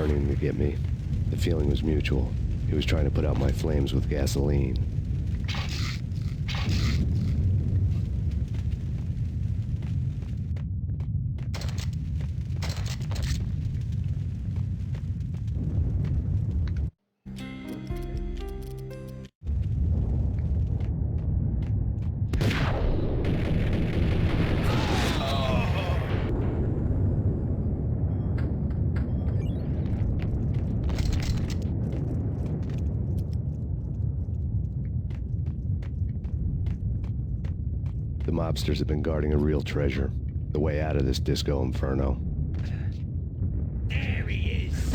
burning to get me. The feeling was mutual. He was trying to put out my flames with gasoline. The mobsters have been guarding a real treasure. The way out of this disco inferno. There he is.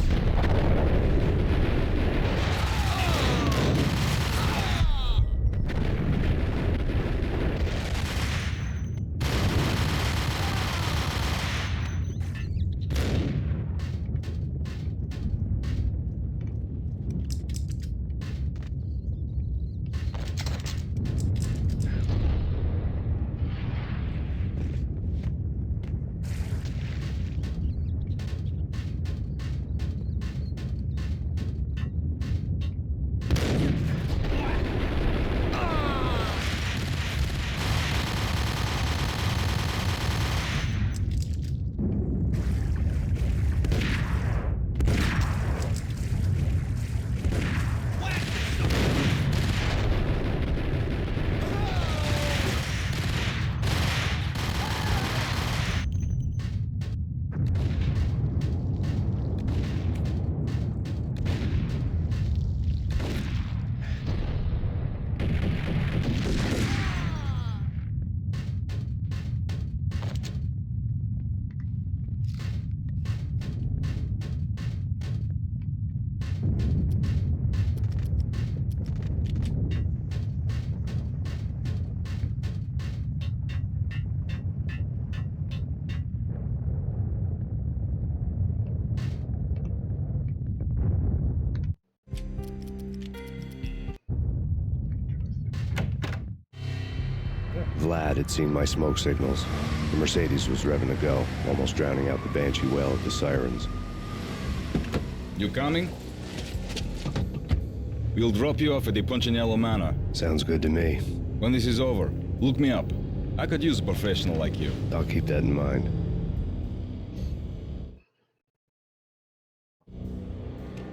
Vlad had seen my smoke signals. The Mercedes was revving to go, almost drowning out the banshee wail of the sirens. You coming? We'll drop you off at the Punchinello Manor. Sounds good to me. When this is over, look me up. I could use a professional like you. I'll keep that in mind.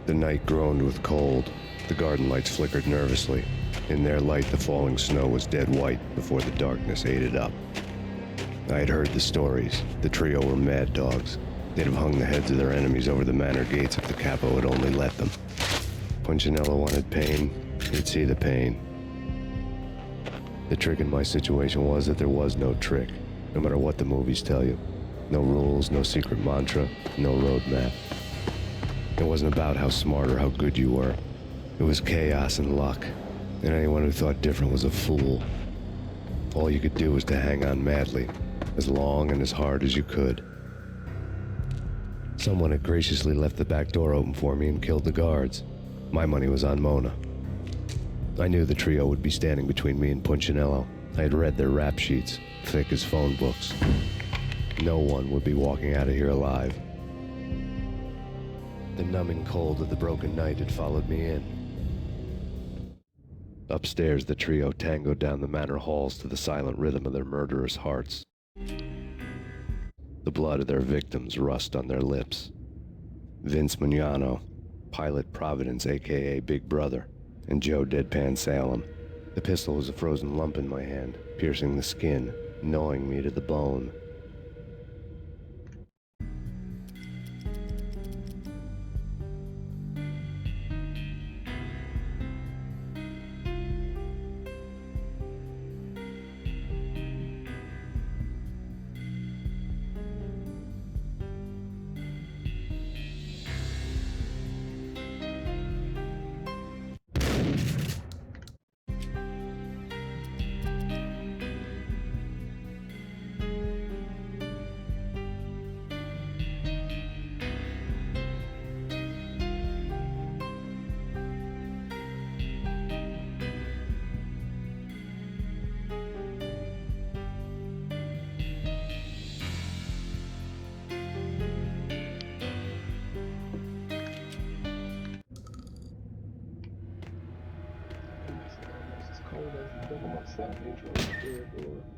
The night groaned with cold. The garden lights flickered nervously. In their light, the falling snow was dead white before the darkness ate it up. I had heard the stories. The trio were mad dogs. They'd have hung the heads of their enemies over the manor gates if the capo had only let them. Punchinello wanted pain. He'd see the pain. The trick in my situation was that there was no trick, no matter what the movies tell you. No rules, no secret mantra, no roadmap. It wasn't about how smart or how good you were. It was chaos and luck. And anyone who thought different was a fool. All you could do was to hang on madly, as long and as hard as you could. Someone had graciously left the back door open for me and killed the guards. My money was on Mona. I knew the trio would be standing between me and Punchinello. I had read their rap sheets, thick as phone books. No one would be walking out of here alive. The numbing cold of the broken night had followed me in. Upstairs, the trio tangoed down the manor halls to the silent rhythm of their murderous hearts. The blood of their victims rust on their lips. Vince Mugnano, Pilot Providence, a.k.a. Big Brother, and Joe Deadpan Salem. The pistol was a frozen lump in my hand, piercing the skin, gnawing me to the bone.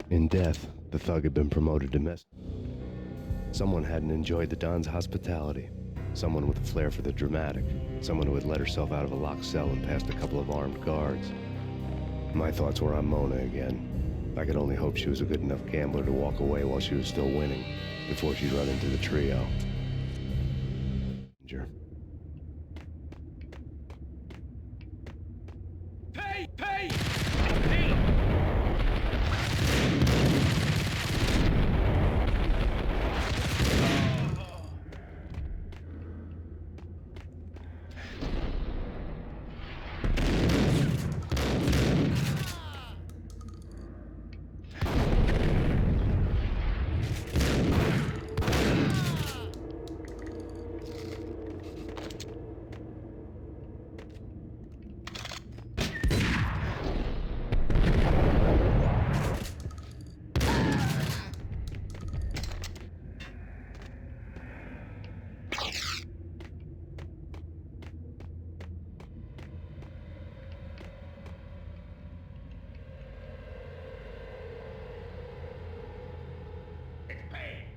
In death, the thug had been promoted to mess. Someone hadn't enjoyed the Don's hospitality. Someone with a flair for the dramatic. Someone who had let herself out of a locked cell and past a couple of armed guards. My thoughts were on Mona again. I could only hope she was a good enough gambler to walk away while she was still winning, before she'd run into the trio. Pay! Pay! Pay!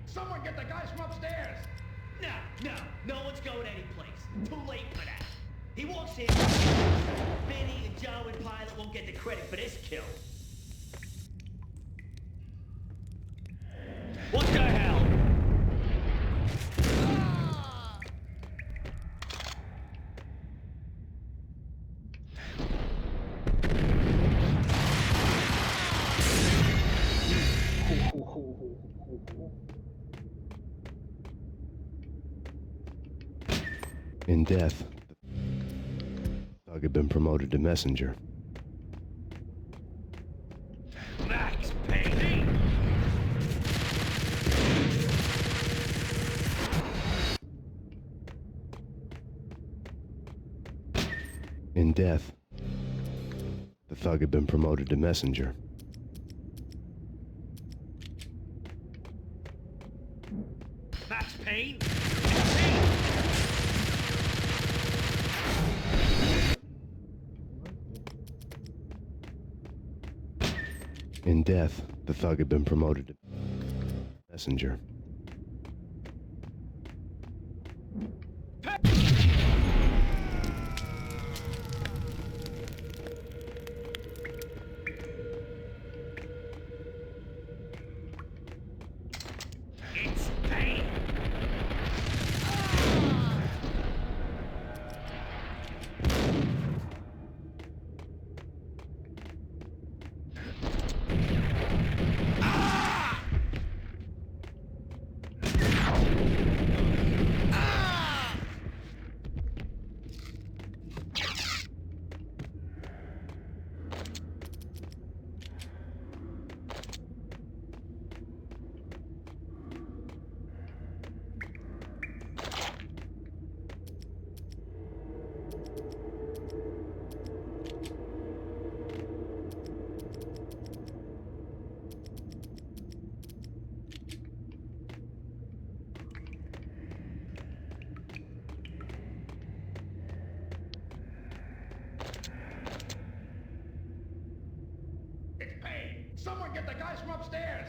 Someone get the guys from upstairs! No one's going anyplace. Too late for that. He walks in, Benny and Joe and Pilot won't get the credit for this kill. What the hell? In death, the thug had been promoted to messenger. Max Payne! In death, the thug had been promoted to messenger. Max Payne? In death, the thug had been promoted to messenger. It's Payne! Someone get the guys from upstairs!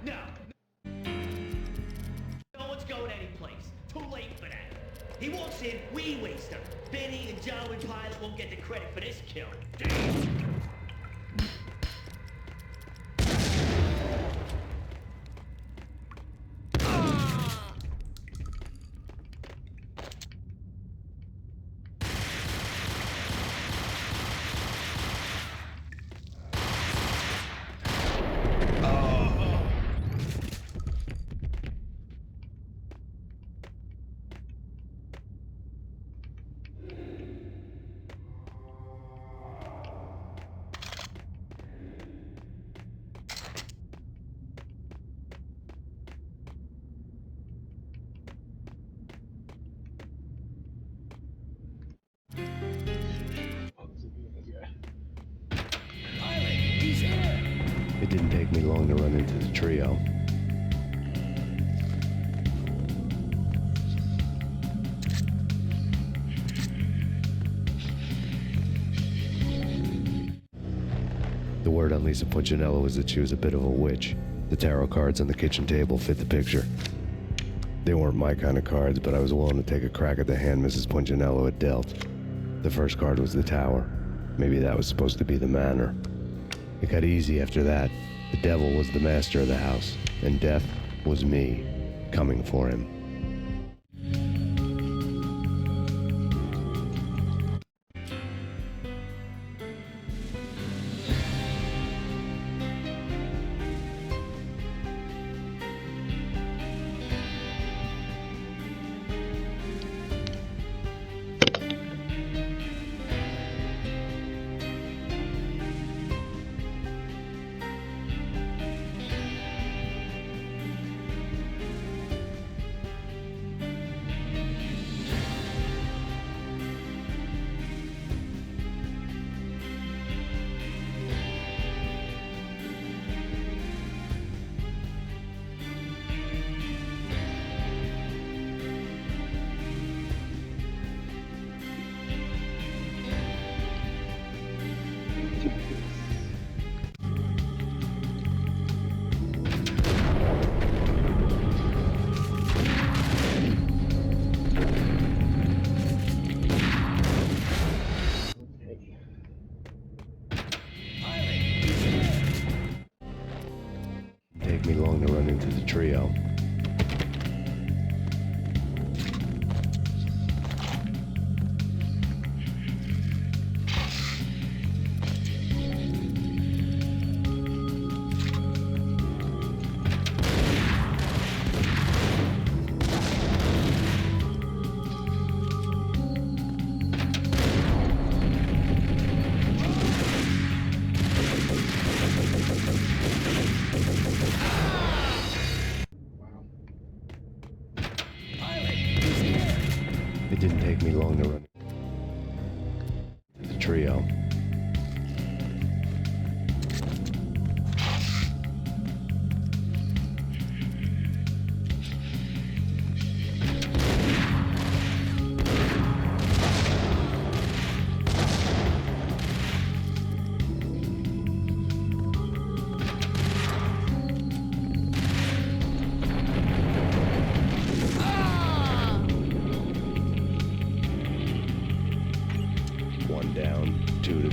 No one's going anyplace. Too late for that. He walks in, we waste him. Benny and Joe and Pilot won't get the credit for this kill. It didn't take me long to run into the trio. The word on Lisa Punchinello was that she was a bit of a witch. The tarot cards on the kitchen table fit the picture. They weren't my kind of cards, but I was willing to take a crack at the hand Mrs. Punchinello had dealt. The first card was the Tower. Maybe that was supposed to be the manor. It got easy after that. The devil was the master of the house, and death was me, coming for him. Take me long to run into the trio. It didn't take me long to run the trio. One down, two to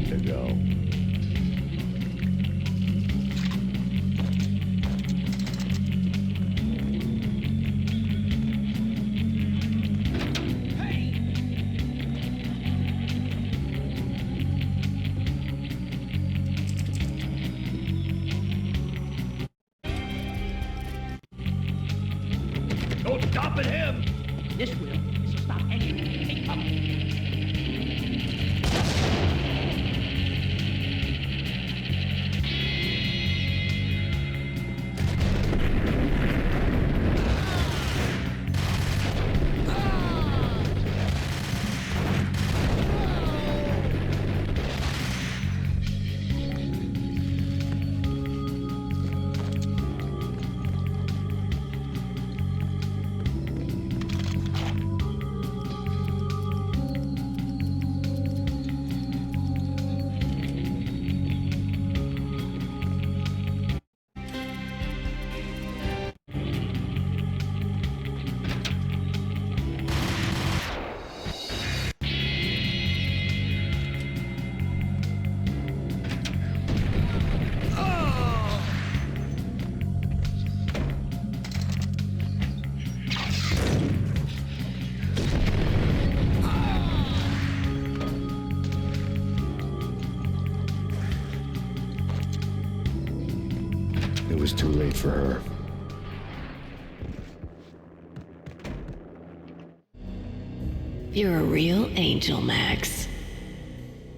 time to go. Don't stop at him! This will. This will stop anything. Take cover. It was too late for her. You're a real angel, Max.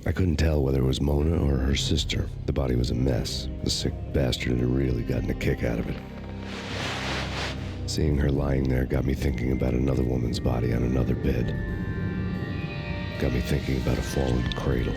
I couldn't tell whether it was Mona or her sister. The body was a mess. The sick bastard had really gotten a kick out of it. Seeing her lying there got me thinking about another woman's body on another bed. Got me thinking about a fallen cradle.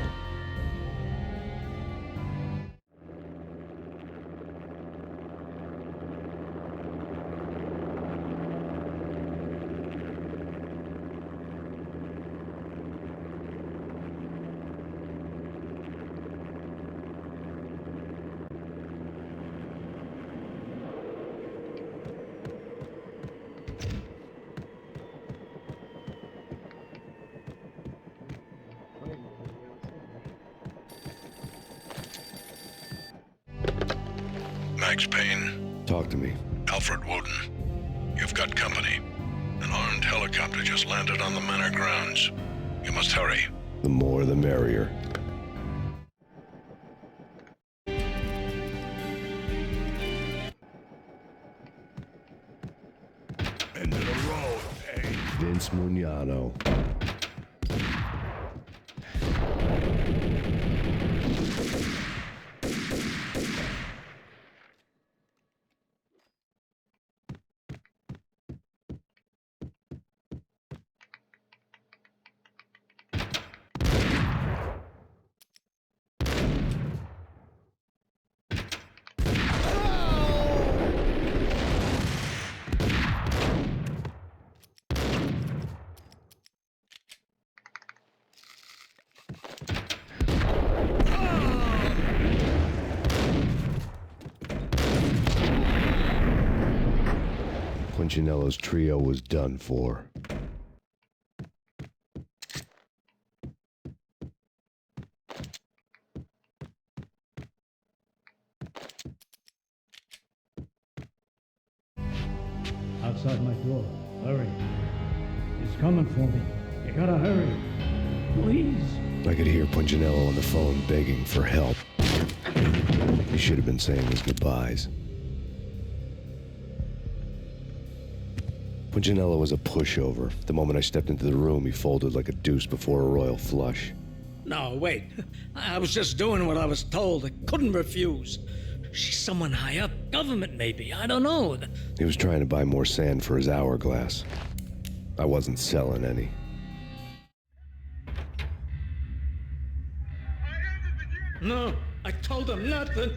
Max Payne, Talk to me. Alfred Woden. You've got company. An armed helicopter just landed on the manor grounds. You must hurry. The more the merrier. End of the road, Payne. Vince Mugnano. Punchinello's trio was done for. Outside my door. Hurry. He's coming for me. You gotta hurry. Please. I could hear Punchinello on the phone begging for help. He should have been saying his goodbyes. Punchinello was a pushover. The moment I stepped into the room, he folded like a deuce before a royal flush. No, wait. I was just doing what I was told. I couldn't refuse. She's someone high up. Government, maybe. I don't know. He was trying to buy more sand for his hourglass. I wasn't selling any. No, I told him nothing.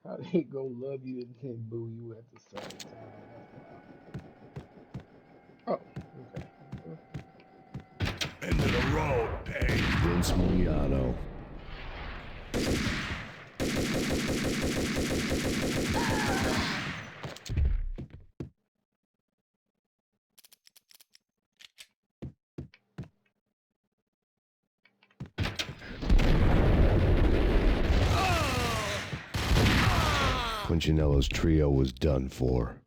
How they gonna love you and then boo you at the same time? Oh, okay. End of the road, Payne. Vince Mugliano. Punchinello's trio was done for.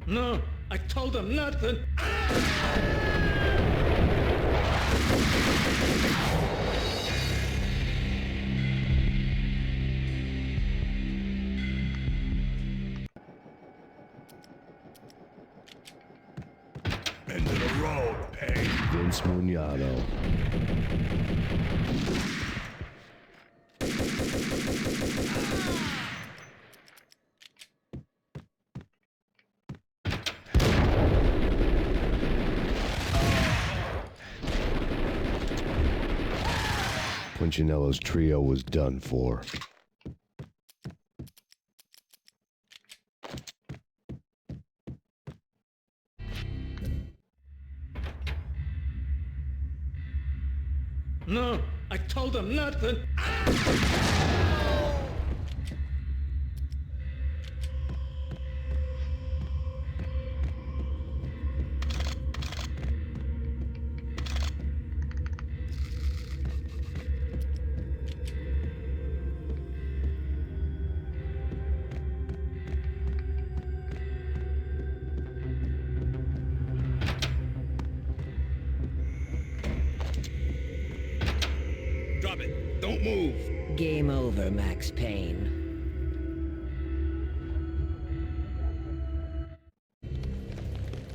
No, I told him nothing. End of the road, Payne. Vince Mugliano. Punchinello's trio was done for. No, I told him nothing. Drop it. Don't move. Game over, Max Payne.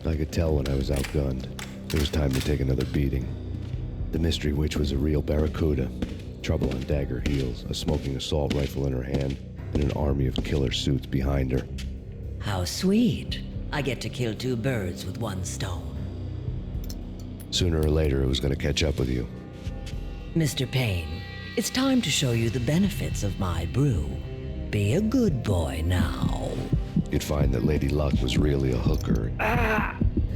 I could tell when I was outgunned. It was time to take another beating. The mystery witch was a real barracuda. Trouble on dagger heels, a smoking assault rifle in her hand, and an army of killer suits behind her. How sweet. I get to kill two birds with one stone. Sooner or later, it was going to catch up with you. Mr. Payne, it's time to show you the benefits of my brew. Be a good boy now. You'd find that Lady Luck was really a hooker.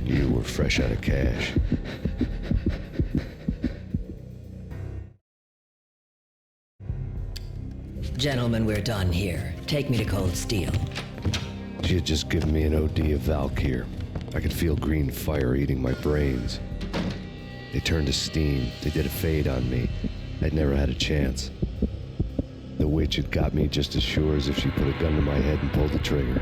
You were fresh out of cash. Gentlemen, we're done here. Take me to Cold Steel. She had just given me an OD of Valkyr. I could feel green fire eating my brains. They turned to steam. They did a fade on me. I'd never had a chance. The witch had got me just as sure as if she put a gun to my head and pulled the trigger.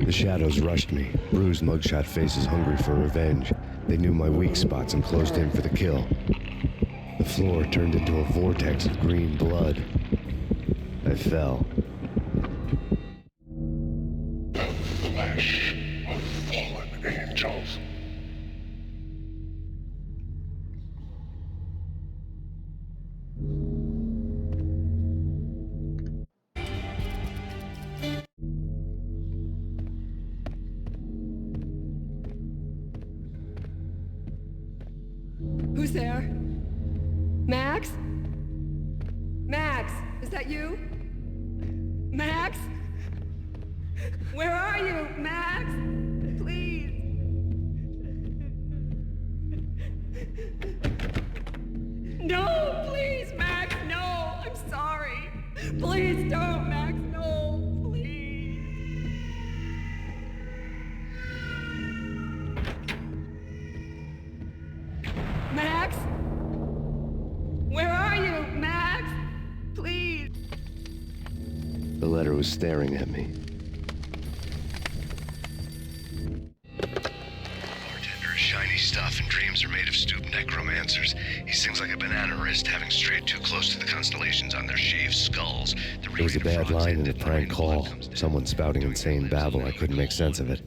The shadows rushed me, bruised mugshot faces hungry for revenge. They knew my weak spots and closed in for the kill. The floor turned into a vortex of green blood. I fell. The flesh of fallen angels. Who's there? Max? Max, is that you? Max? Where are you, Max? Please. No, please, Max, no. I'm sorry. Please don't, Max, no. Please. Max? Where are you, Max? Please. The letter was staring at me. Bartender, shiny stuff and dreams are made of stooped necromancers. He sings like a banana wrist, having strayed too close to the constellations on their shaved skulls. It was a bad line and a prank call. Someone spouting insane babble. I couldn't make sense of it.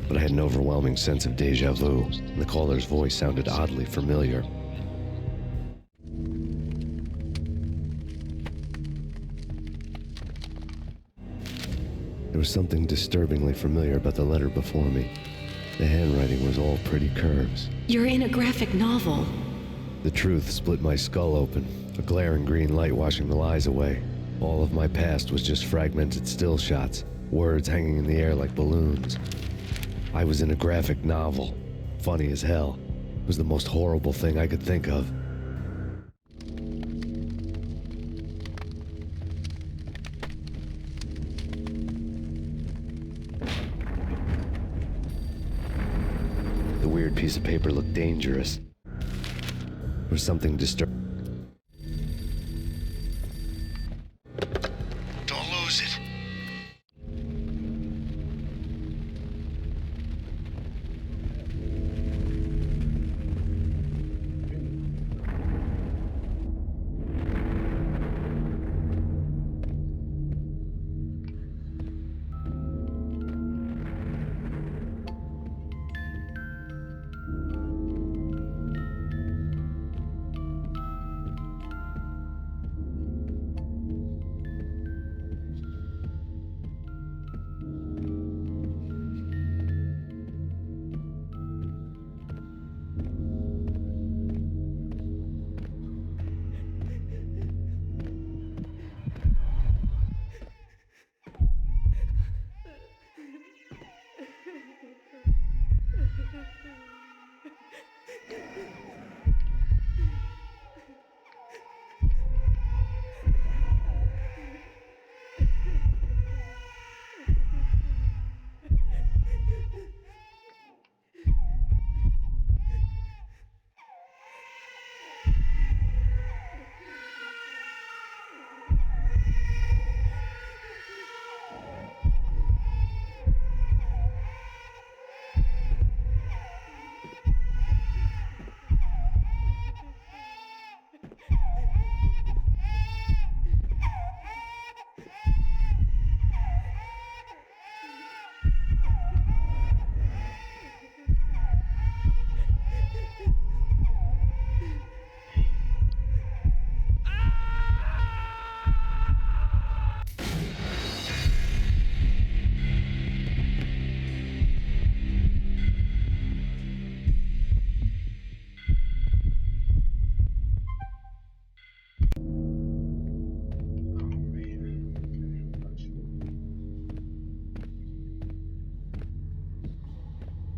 But I had an overwhelming sense of deja vu, and the caller's voice sounded oddly familiar. There was something disturbingly familiar about the letter before me. The handwriting was all pretty curves. You're in a graphic novel. The truth split my skull open, a glaring green light washing the lies away. All of my past was just fragmented still shots, words hanging in the air like balloons. I was in a graphic novel. Funny as hell. It was the most horrible thing I could think of. The weird piece of paper looked dangerous. There was something disturbing. Don't lose it.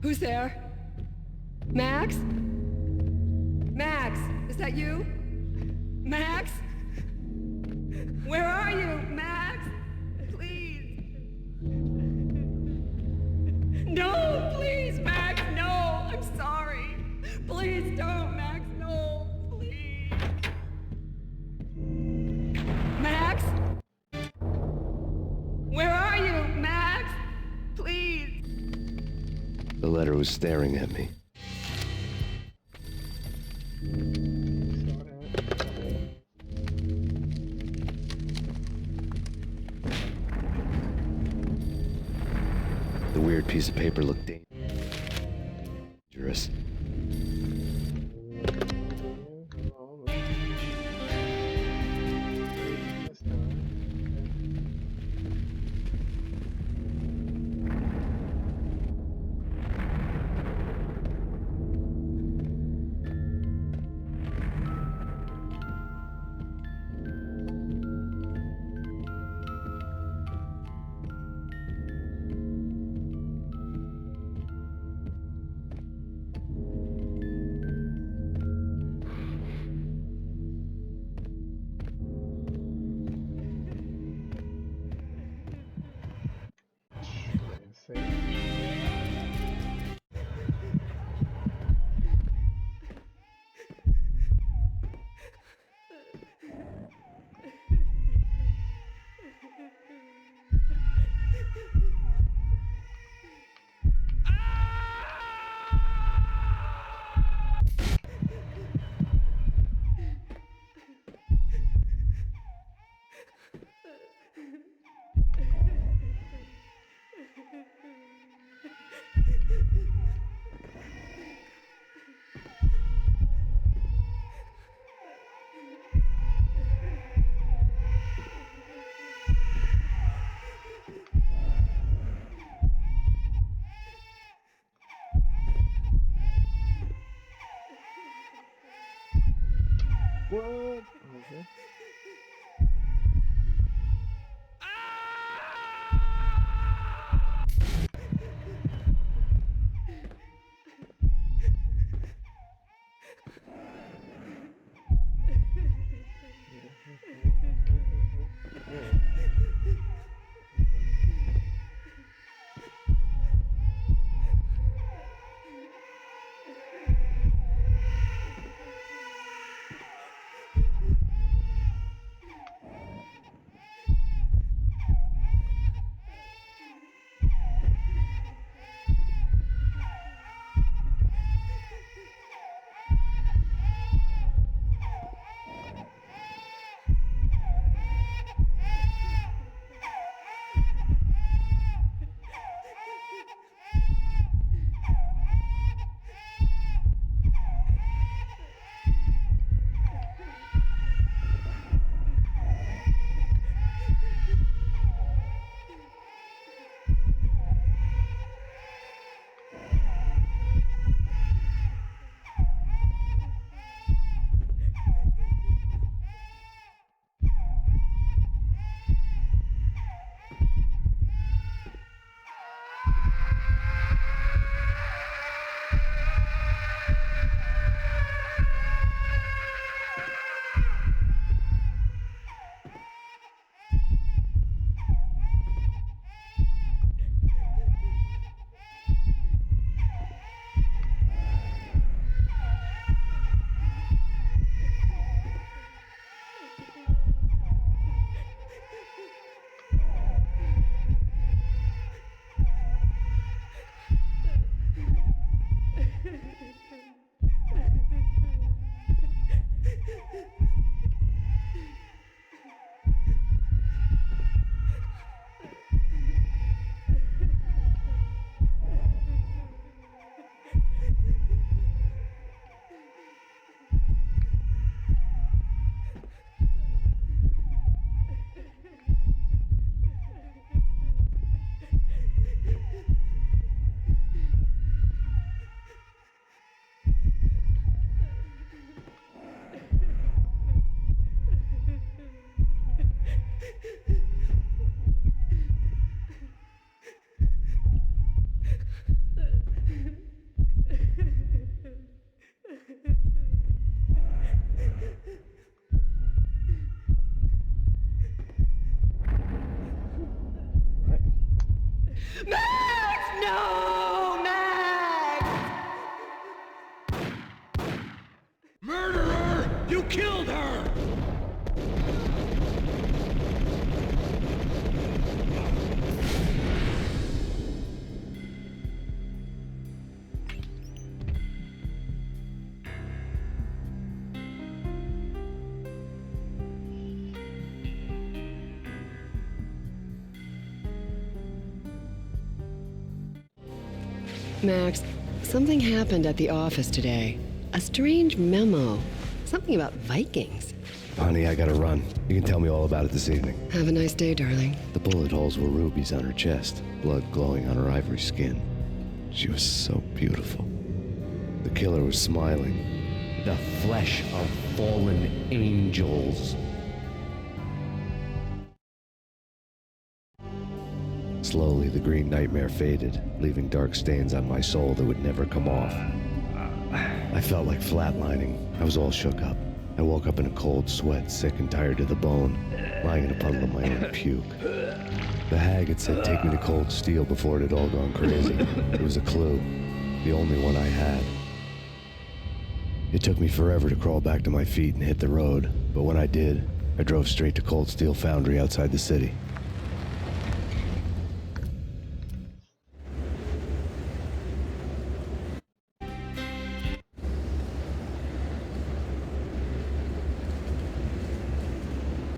Who's there? Max? Max, is that you? Max? Where are you, Max? Please. No, please, Max, no. I'm sorry. Please don't, Max, no. Please. Max? Where are you, Max? Please. The letter was staring at me. The weird piece of paper looked dangerous. What? Okay. Max! No! Max! Murderer! You killed her! Max, something happened at the office today. A strange memo. Something about Vikings. Honey, I gotta run. You can tell me all about it this evening. Have a nice day, darling. The bullet holes were rubies on her chest, blood glowing on her ivory skin. She was so beautiful. The killer was smiling. The flesh of fallen angels. Slowly, the green nightmare faded, leaving dark stains on my soul that would never come off. I felt like flatlining. I was all shook up. I woke up in a cold sweat, sick and tired to the bone, lying in a puddle of my own puke. The hag had said take me to cold steel before it had all gone crazy. It was a clue, the only one I had. It took me forever to crawl back to my feet and hit the road, but when I did, I drove straight to Cold Steel Foundry outside the city.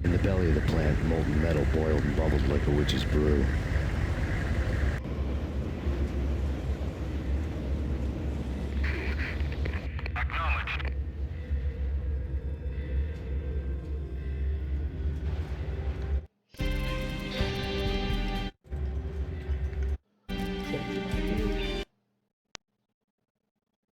In the belly of the plant, molten metal boiled and bubbled like a witch's brew.